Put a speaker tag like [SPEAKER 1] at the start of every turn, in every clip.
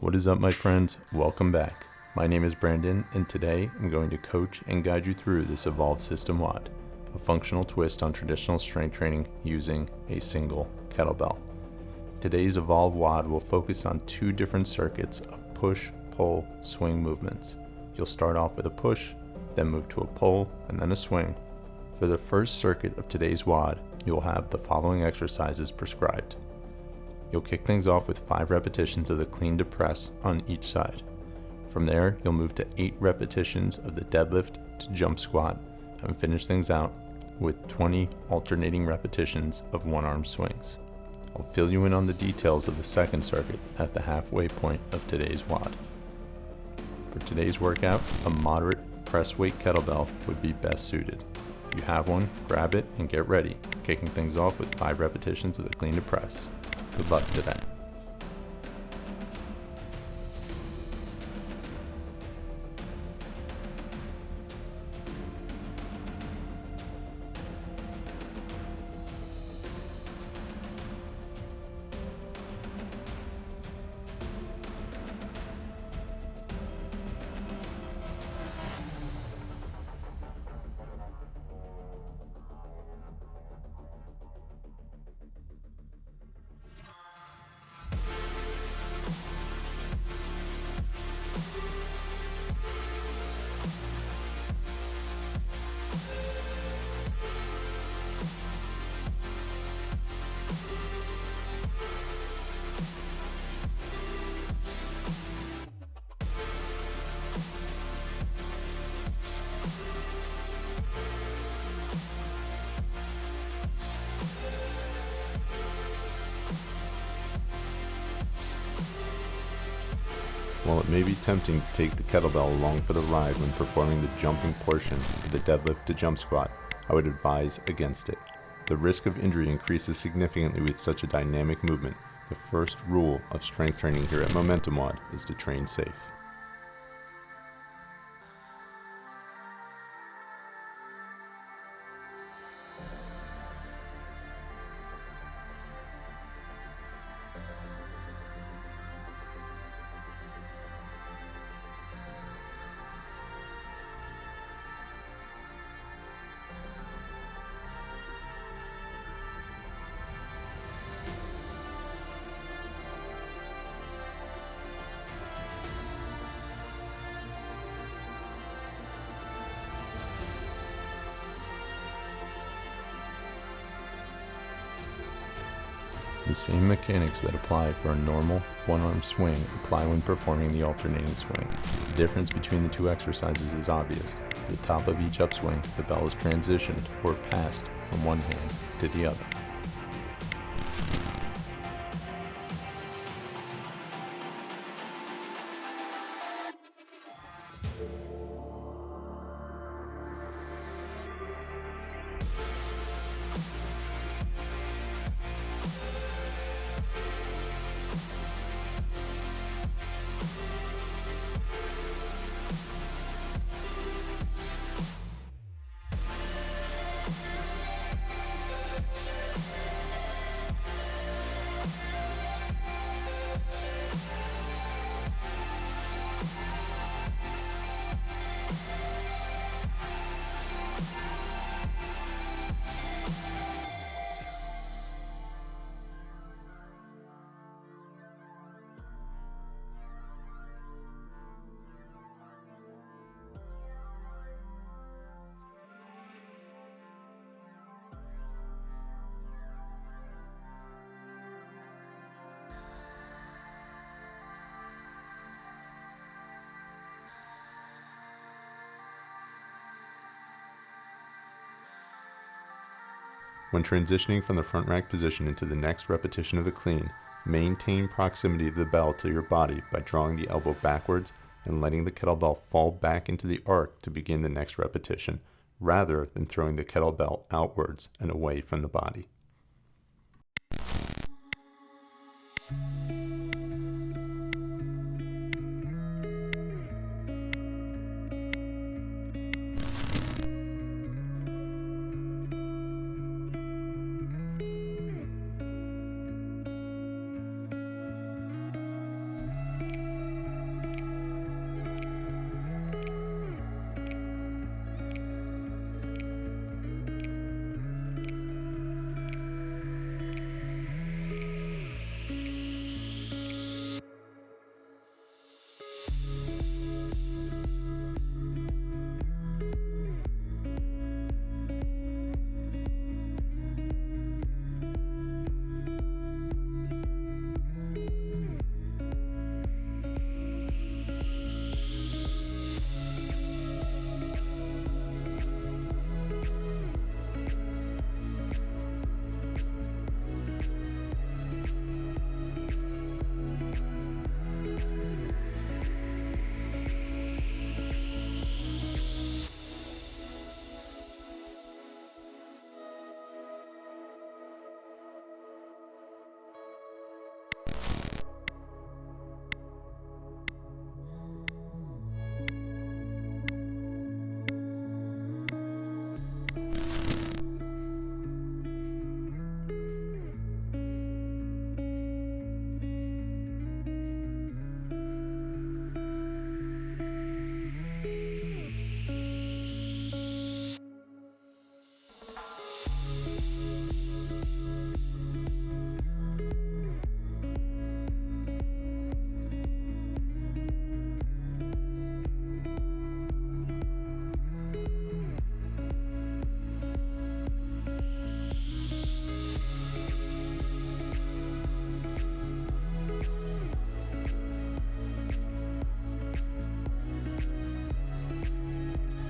[SPEAKER 1] What is up, my friends? Welcome back. My name is Brandon, and today I'm going to coach and guide you through this Evolve System WOD, a functional twist on traditional strength training using a single kettlebell. Today's Evolve WOD will focus on two different circuits of push, pull, swing movements. You'll start off with a push, then move to a pull, and then a swing. For the first circuit of today's WOD, you'll have the following exercises prescribed. You'll kick things off with 5 repetitions of the clean to press on each side. From there, you'll move to 8 repetitions of the deadlift to jump squat and finish things out with 20 alternating repetitions of one-arm swings. I'll fill you in on the details of the second circuit at the halfway point of today's WOD. For today's workout, a moderate press weight kettlebell would be best suited. If you have one, grab it and get ready, kicking things off with 5 repetitions of the clean to press. Good luck today. While it may be tempting to take the kettlebell along for the ride when performing the jumping portion of the deadlift to jump squat, I would advise against it. The risk of injury increases significantly with such a dynamic movement. The first rule of strength training here at Momentum WOD is to train safe. The same mechanics that apply for a normal one-arm swing apply when performing the alternating swing. The difference between the two exercises is obvious. At the top of each upswing, the bell is transitioned or passed from one hand to the other. When transitioning from the front rack position into the next repetition of the clean, maintain proximity of the bell to your body by drawing the elbow backwards and letting the kettlebell fall back into the arc to begin the next repetition, rather than throwing the kettlebell outwards and away from the body.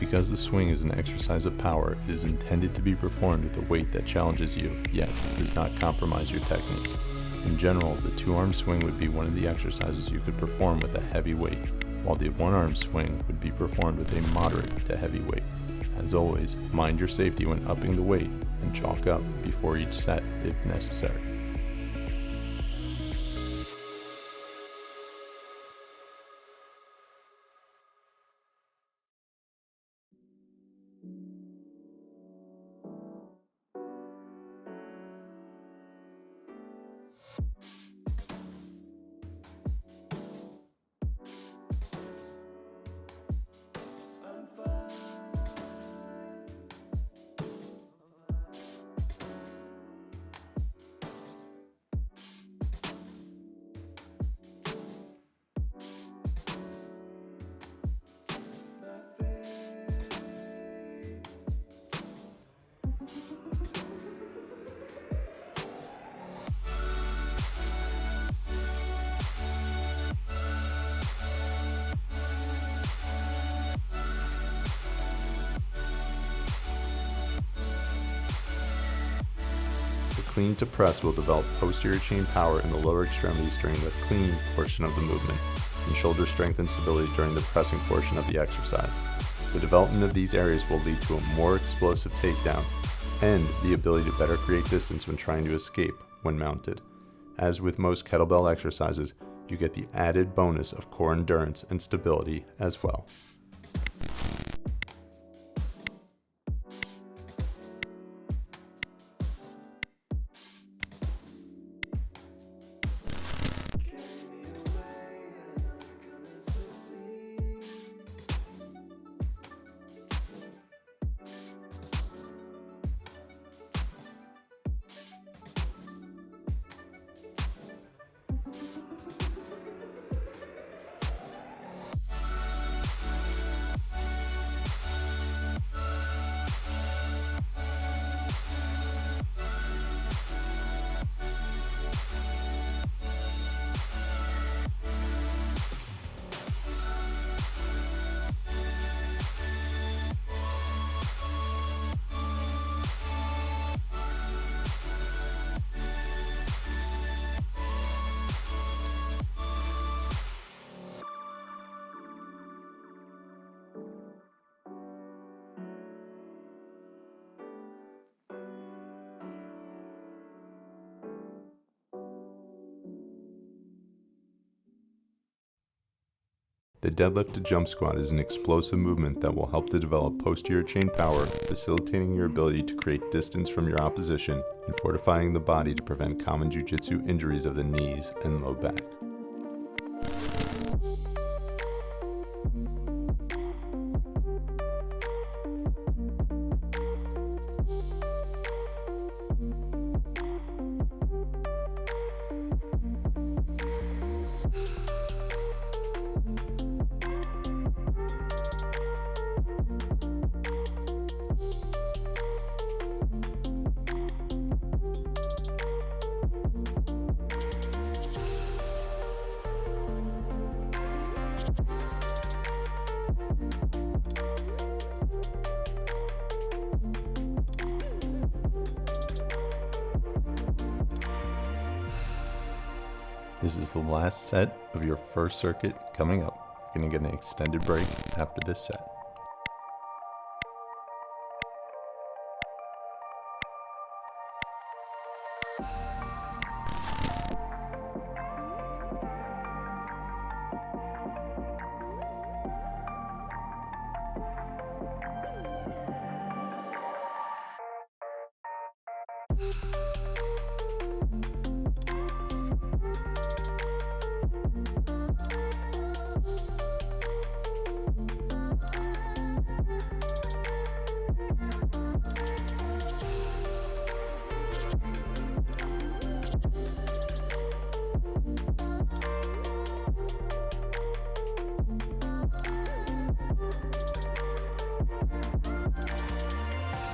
[SPEAKER 1] Because the swing is an exercise of power, it is intended to be performed with a weight that challenges you, yet does not compromise your technique. In general, the two-arm swing would be one of the exercises you could perform with a heavy weight, while the one-arm swing would be performed with a moderate to heavy weight. As always, mind your safety when upping the weight and chalk up before each set if necessary. The clean to press will develop posterior chain power in the lower extremities during the clean portion of the movement, and shoulder strength and stability during the pressing portion of the exercise. The development of these areas will lead to a more explosive takedown and the ability to better create distance when trying to escape when mounted. As with most kettlebell exercises, you get the added bonus of core endurance and stability as well. The deadlift to jump squat is an explosive movement that will help to develop posterior chain power, facilitating your ability to create distance from your opposition and fortifying the body to prevent common Jiu Jitsu injuries of the knees and low back. This is the last set of your first circuit coming up. You're going to get an extended break after this set.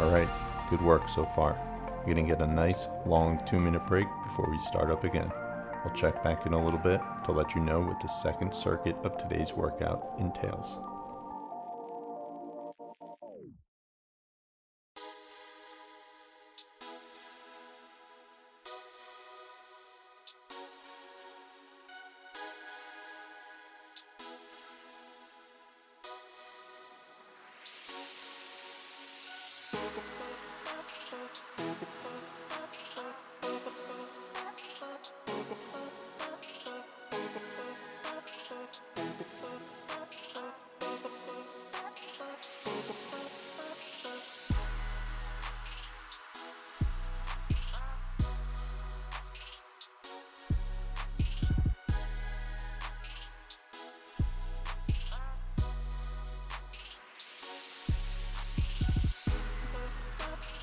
[SPEAKER 1] Alright, good work so far. You're going to get a nice long 2-minute break before we start up again. I'll check back in a little bit to let you know what the second circuit of today's workout entails.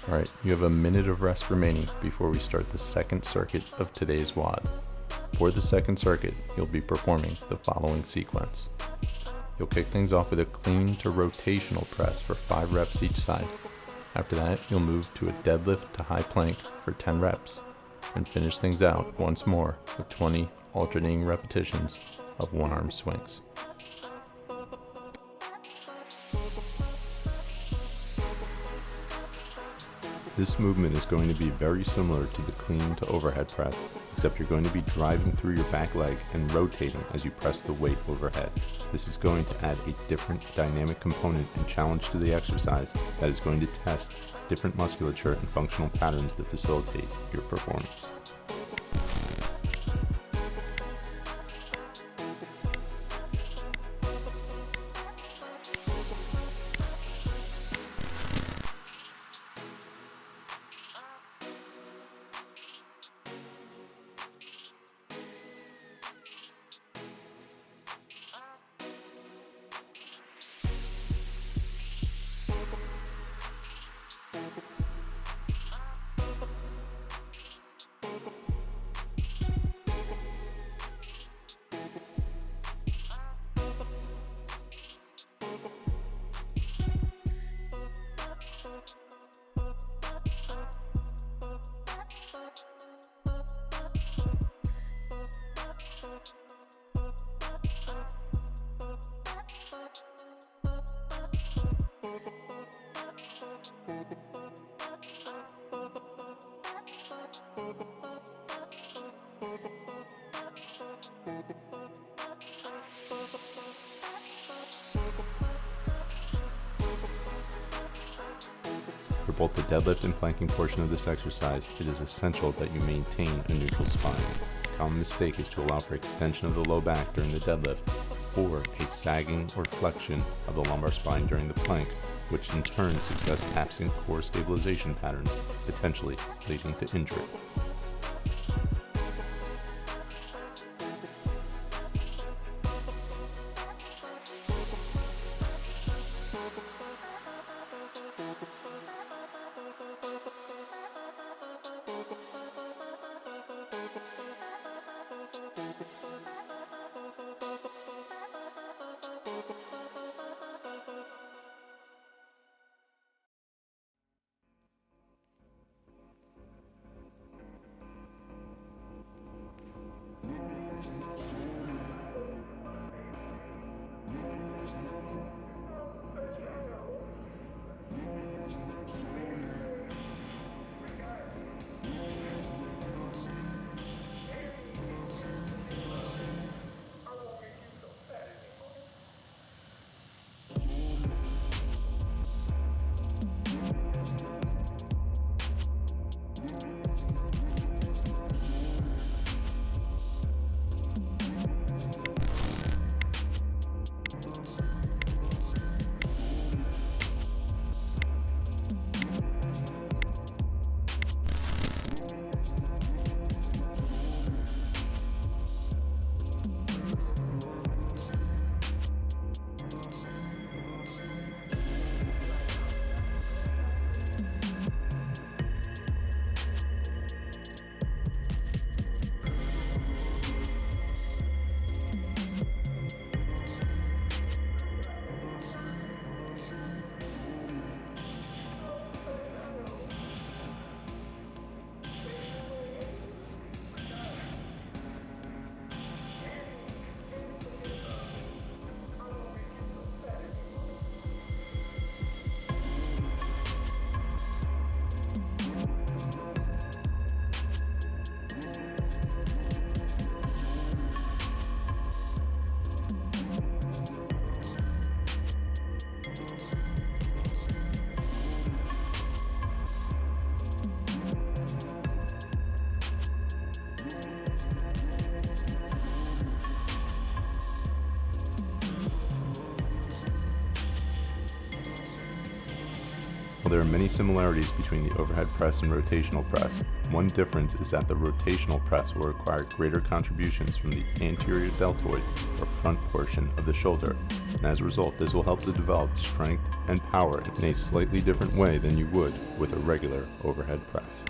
[SPEAKER 1] Alright, you have a minute of rest remaining before we start the second circuit of today's WOD. For the second circuit, you'll be performing the following sequence. You'll kick things off with a clean to rotational press for 5 reps each side. After that, you'll move to a deadlift to high plank for 10 reps, and finish things out once more with 20 alternating repetitions of one-arm swings. This movement is going to be very similar to the clean to overhead press, except you're going to be driving through your back leg and rotating as you press the weight overhead. This is going to add a different dynamic component and challenge to the exercise that is going to test different musculature and functional patterns to facilitate your performance. For both the deadlift and planking portion of this exercise, it is essential that you maintain a neutral spine. A common mistake is to allow for extension of the low back during the deadlift, or a sagging or flexion of the lumbar spine during the plank, which in turn suggests absent core stabilization patterns, potentially leading to injury. While there are many similarities between the overhead press and rotational press, one difference is that the rotational press will require greater contributions from the anterior deltoid or front portion of the shoulder, and as a result this will help to develop strength and power in a slightly different way than you would with a regular overhead press.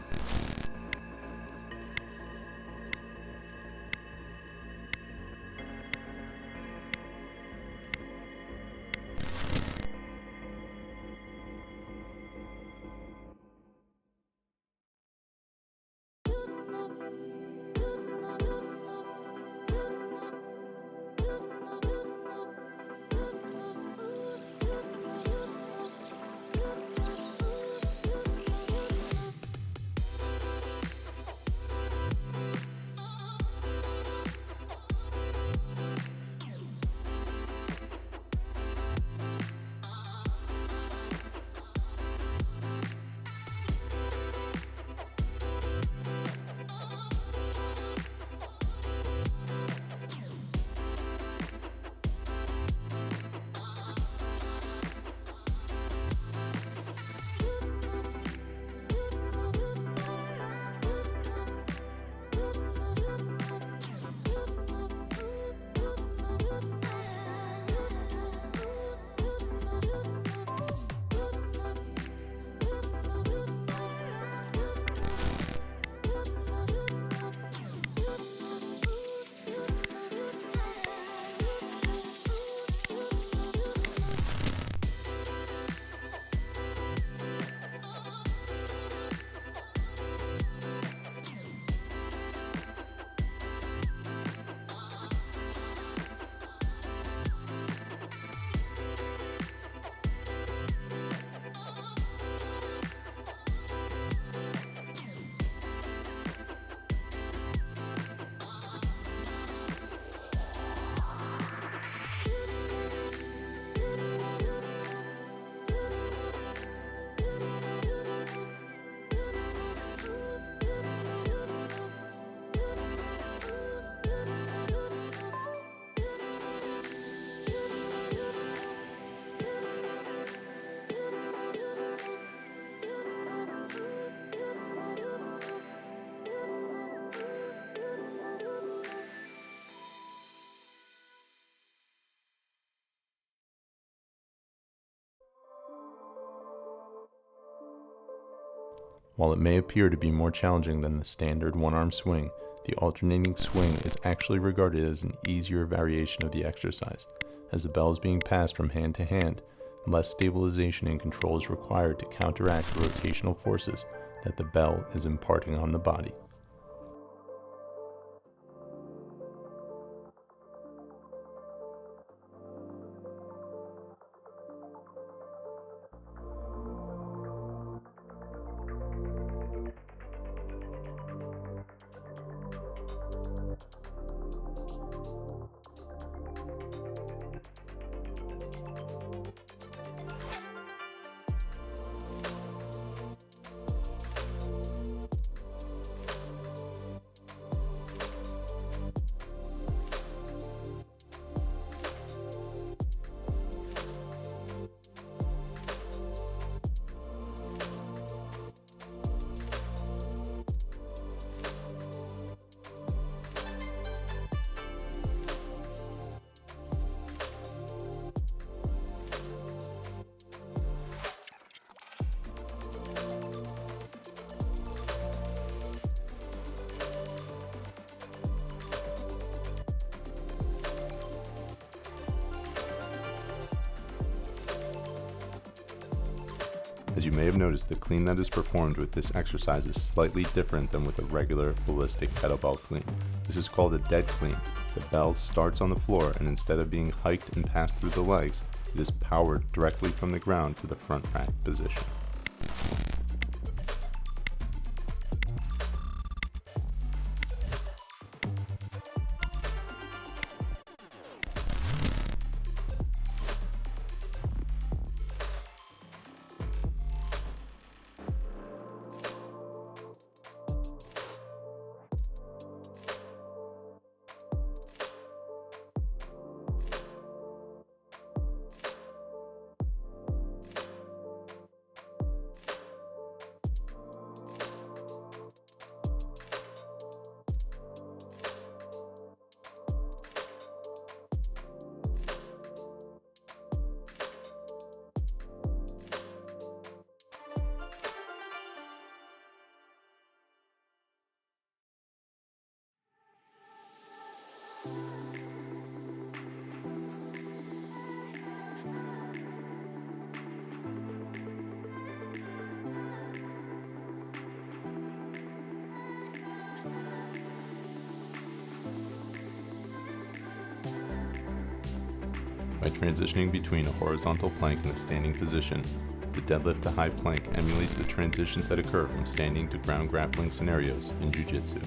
[SPEAKER 1] While it may appear to be more challenging than the standard one-arm swing, the alternating swing is actually regarded as an easier variation of the exercise. As the bell is being passed from hand to hand, less stabilization and control is required to counteract the rotational forces that the bell is imparting on the body. As you may have noticed, the clean that is performed with this exercise is slightly different than with a regular ballistic kettlebell clean. This is called a dead clean. The bell starts on the floor, and instead of being hiked and passed through the legs, it is powered directly from the ground to the front rack position. by transitioning between a horizontal plank and a standing position. The deadlift to high plank emulates the transitions that occur from standing to ground grappling scenarios in Jiu Jitsu.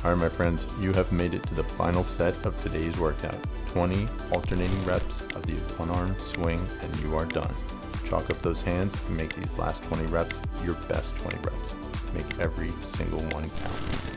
[SPEAKER 1] Alright my friends, you have made it to the final set of today's workout. 20 alternating reps of the one arm swing and you are done. Chalk up those hands and make these last 20 reps your best 20 reps. Make every single one count.